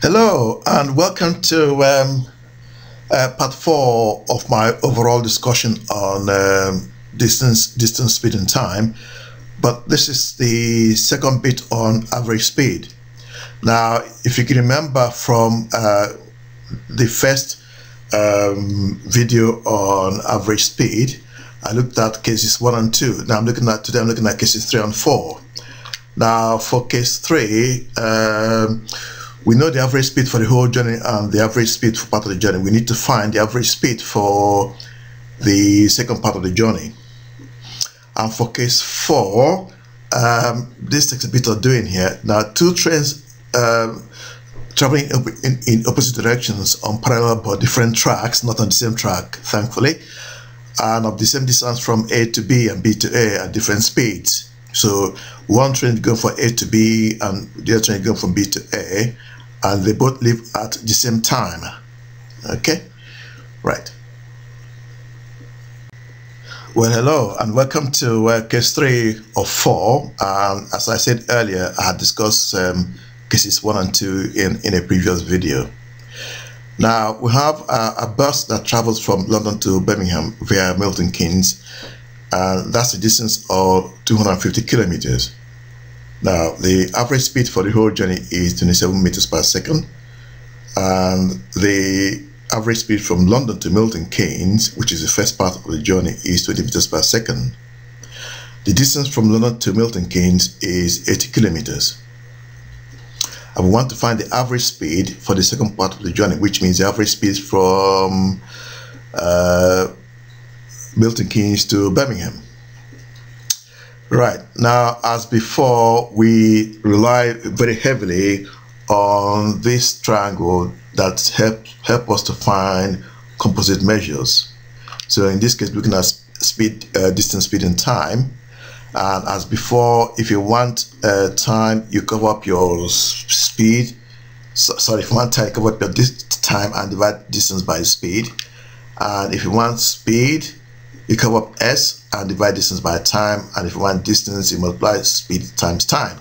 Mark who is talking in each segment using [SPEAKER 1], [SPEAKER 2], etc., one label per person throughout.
[SPEAKER 1] Hello and welcome to part four of my overall discussion on distance, speed, and time. But this is the second bit on average speed. Now, if you can remember from the first video on average speed, I looked at cases 1 and 2. Now I'm looking at cases 3 and 4. Now for case 3, we know the average speed for the whole journey and the average speed for part of the journey. We need to find the average speed for the second part of the journey. And for case 4, this takes a bit of doing here. Now, two trains traveling in opposite directions on parallel but different tracks, not on the same track, thankfully, and of the same distance from A to B and B to A at different speeds. So one train is going from A to B and the other train is going from B to A, and they both leave at the same time. Okay, right. Well, hello and welcome to case 3 of 4. And as I said earlier, I had discussed cases 1 and 2 in a previous video. Now we have a bus that travels from London to Birmingham via Milton Keynes, and that's a distance of 250 kilometers. Now the average speed for the whole journey is 27 meters per second, and the average speed from London to Milton Keynes, which is the first part of the journey, is 20 meters per second. The distance from London to Milton Keynes is 80 kilometers. And we want to find the average speed for the second part of the journey, which means the average speed from Milton Keynes to Birmingham. Right, now as before, we rely very heavily on this triangle that help us to find composite measures. So in this case, looking at speed, distance, speed, and time. And as before, if you want time, you cover up your speed. If you want time, you cover up your time and divide distance by speed. And if you want speed, you cover up S and divide distance by time. And if you want distance, you multiply speed times time.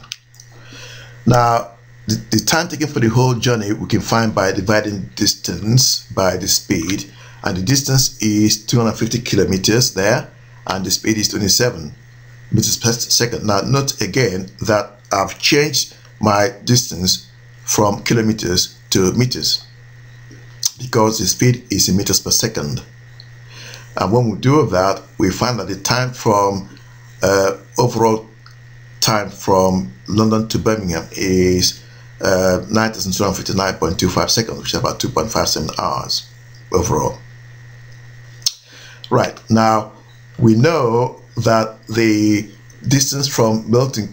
[SPEAKER 1] Now, the time taken for the whole journey we can find by dividing distance by the speed. And the distance is 250 kilometers there, and the speed is 27 meters per second. Now note again that I've changed my distance from kilometers to meters because the speed is in meters per second. And when we do that, we find that the time from overall time from London to Birmingham is 9,259.25 seconds, which is about 2.57 hours overall. Right, now we know that the distance from London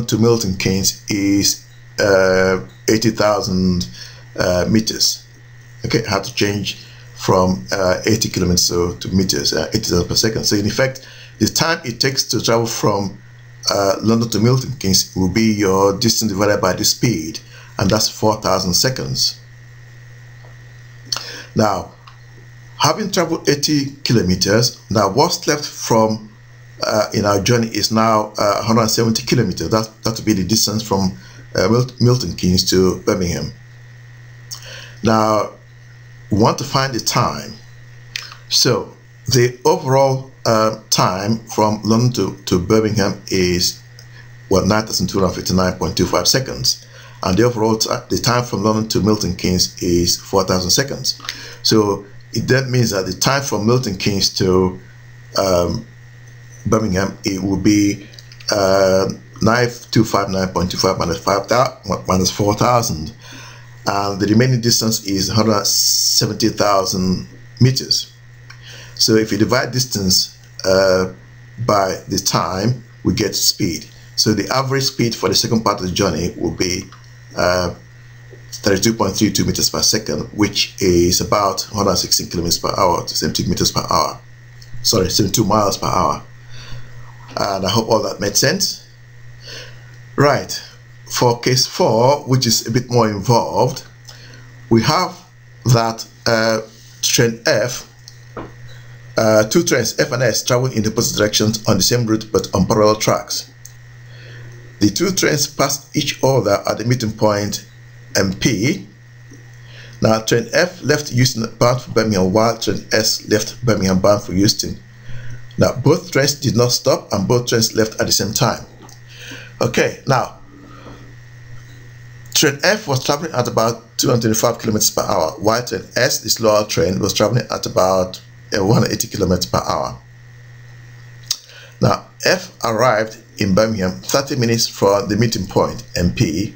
[SPEAKER 1] to Milton Keynes is 80,000 meters. Okay, I have to change from 80 kilometers to meters, 80,000 per second. So in effect, the time it takes to travel from London to Milton Keynes will be your distance divided by the speed, and that's 4,000 seconds. Now, having traveled 80 kilometers, now what's left from in our journey is now 170 kilometers. That will be the distance from Milton Keynes to Birmingham. Now, we want to find the time. So the overall time from London to Birmingham is 9,259.25 seconds, and the overall the time from London to Milton Keynes is 4,000 seconds. So it then means that the time from Milton Keynes to Birmingham, it will be 9259.25 minus 4,000, and the remaining distance is 170,000 meters. So if you divide distance by the time, we get speed. So the average speed for the second part of the journey will be 32.32 meters per second, which is about 116 kilometers per hour to 72 meters per hour. Sorry, 72 miles per hour. And I hope all that made sense. Right, for case 4, which is a bit more involved, we have that train F, two trains F and S travel in opposite directions on the same route but on parallel tracks. The two trains pass each other at the meeting point MP. Now train F left Houston bound for Birmingham while train S left Birmingham bound for Houston. Now both trains did not stop and both trains left at the same time. Okay, now train F was traveling at about 225 kilometers per hour, while train S, the slower train, was traveling at about 180 kilometers per hour. Now F arrived in Birmingham 30 minutes from the meeting point, MP.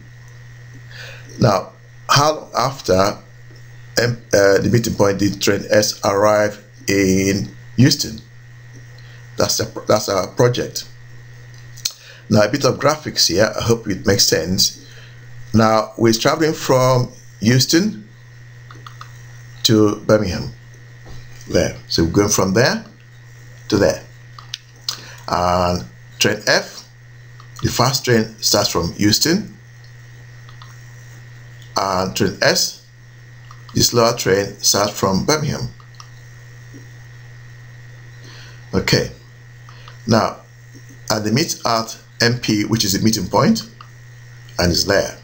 [SPEAKER 1] Now, how long after the meeting point did train S arrive in Houston? That's our project. Now a bit of graphics here. I hope it makes sense. Now we're traveling from Houston to Birmingham. There. So we're going from there to there. And train F, the fast train, starts from Houston. And train S, the slower train, starts from Birmingham. Okay. Now, at the meet at MP, which is the meeting point, and is there.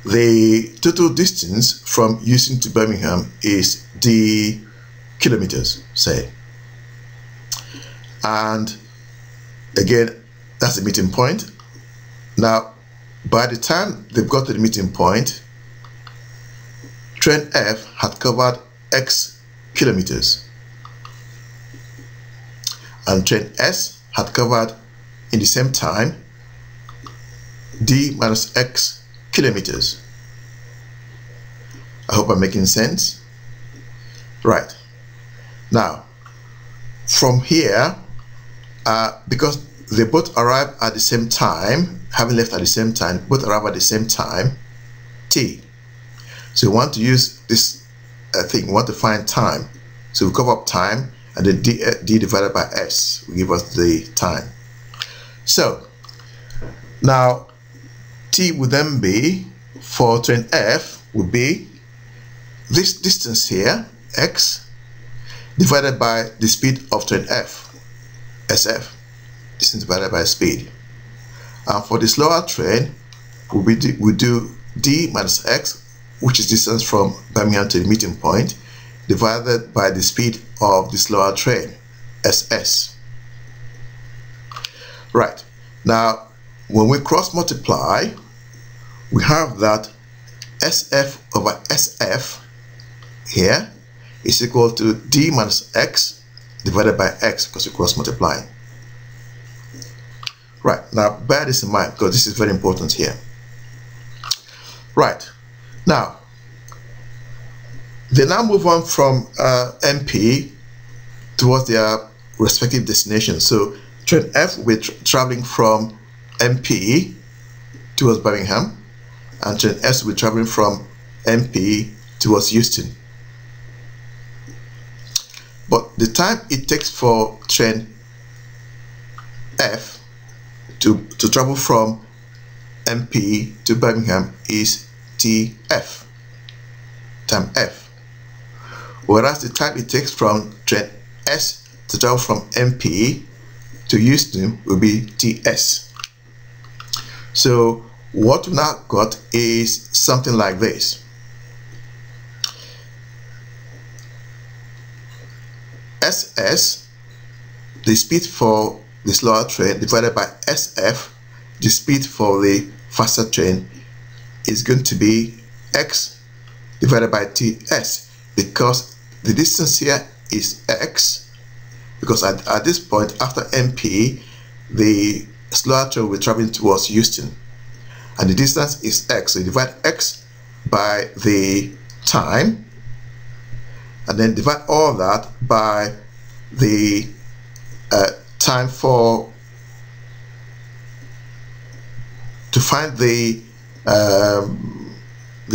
[SPEAKER 1] The total distance from Houston to Birmingham is D kilometers, say. And again, that's the meeting point. Now, by the time they've got to the meeting point, train F had covered X kilometers. And train S had covered in the same time D minus X kilometers. I hope I'm making sense. Right. Now, from here, because they both arrive at the same time, having left at the same time, both arrive at the same time, T. So we want to use this thing, we want to find time. So we cover up time, and then D divided by S will give us the time. So now T would then be, for train F, would be this distance here, X, divided by the speed of train F, SF, distance divided by speed. And for the slower train, we do D minus X, which is distance from Birmingham to the meeting point, divided by the speed of the slower train, SS. Right. Now, when we cross multiply, we have that SF over SF here is equal to D minus X divided by X, because we cross multiply. Right. Now, bear this in mind, because this is very important here. Right. Now, they now move on from MP towards their respective destinations. So train F will be traveling from MP towards Birmingham, and train S will be traveling from MP towards Houston. But the time it takes for train F to travel from MP to Birmingham is TF, time F. Whereas the time it takes from train S to travel from MP to Houston will be TS. So what we now got is something like this. SS, the speed for the slower train, divided by SF, the speed for the faster train, is going to be X divided by TS, because the distance here is X, because at this point after MP, the slower train will be traveling towards Houston, and the distance is X. So you divide X by the time, and then divide all that by the time to find the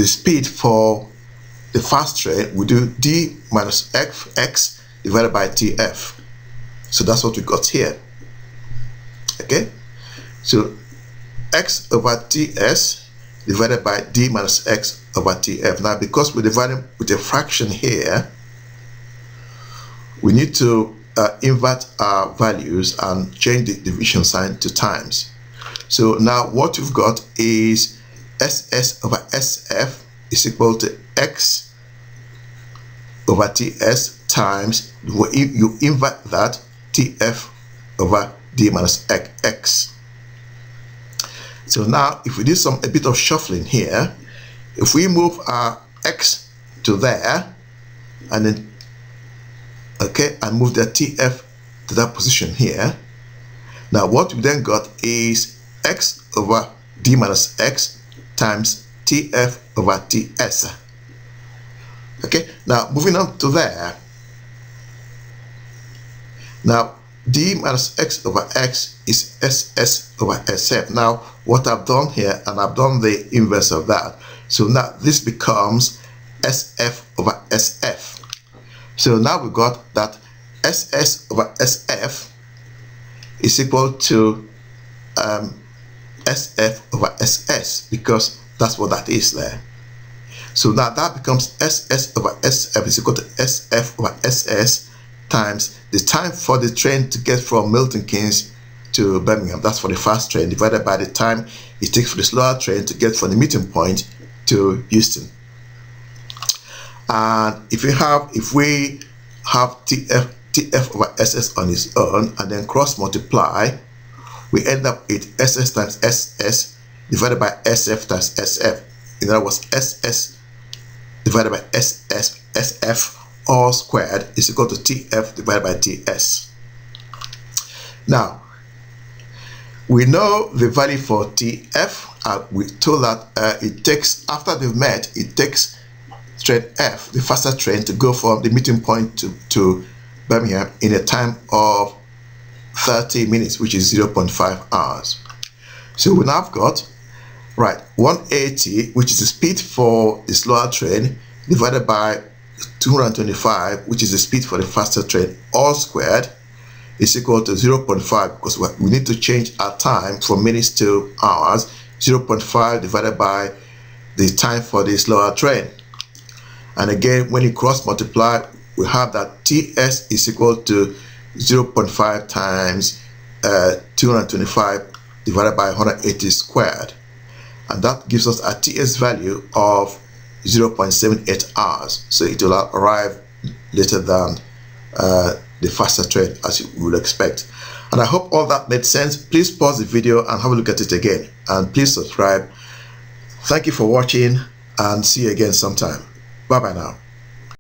[SPEAKER 1] speed for the fast train. We do D minus X divided by TF. So that's what we got here. Okay, so X over TS divided by D minus X over TF. Now, because we're dividing with a fraction here, we need to invert our values and change the division sign to times. So now what you've got is SS over SF is equal to X over TS times, you invert that, TF over D minus X. So now if we do a bit of shuffling here, if we move our X to there, and then, okay, and move the TF to that position here, now what we then got is X over D minus X times TF over TS. Okay, now moving on to there, now D minus X over X is SS over SF. Now what I've done here, and I've done the inverse of that, so now this becomes SF over SF. So now we got that SS over SF is equal to SF over SS, because that's what that is there. So now that becomes SS over SF is equal to SF over SS times the time for the train to get from Milton Keynes to Birmingham, that's for the fast train, divided by the time it takes for the slower train to get from the meeting point to Houston. And if we have TF over SS on its own and then cross multiply, we end up with SS times SS divided by SF times SF. In other words, SS divided by SF all squared is equal to TF divided by TS. Now, we know the value for TF. We told that it takes, after they've met, it takes train F, the faster train, to go from the meeting point to Birmingham in a time of 30 minutes, which is 0.5 hours. So we now have got, right, 180, which is the speed for the slower train, divided by 225, which is the speed for the faster train, all squared, is equal to 0.5, because we need to change our time from minutes to hours. 0.5 divided by the time for the slower train. And again, when you cross multiply, we have that TS is equal to 0.5 times 225 divided by 180 squared. And that gives us a TS value of 0.78 hours. So it will arrive later than the faster train, as you would expect. And I hope all that made sense. Please pause the video and have a look at it again. And please subscribe. Thank you for watching, and see you again sometime. Bye bye now.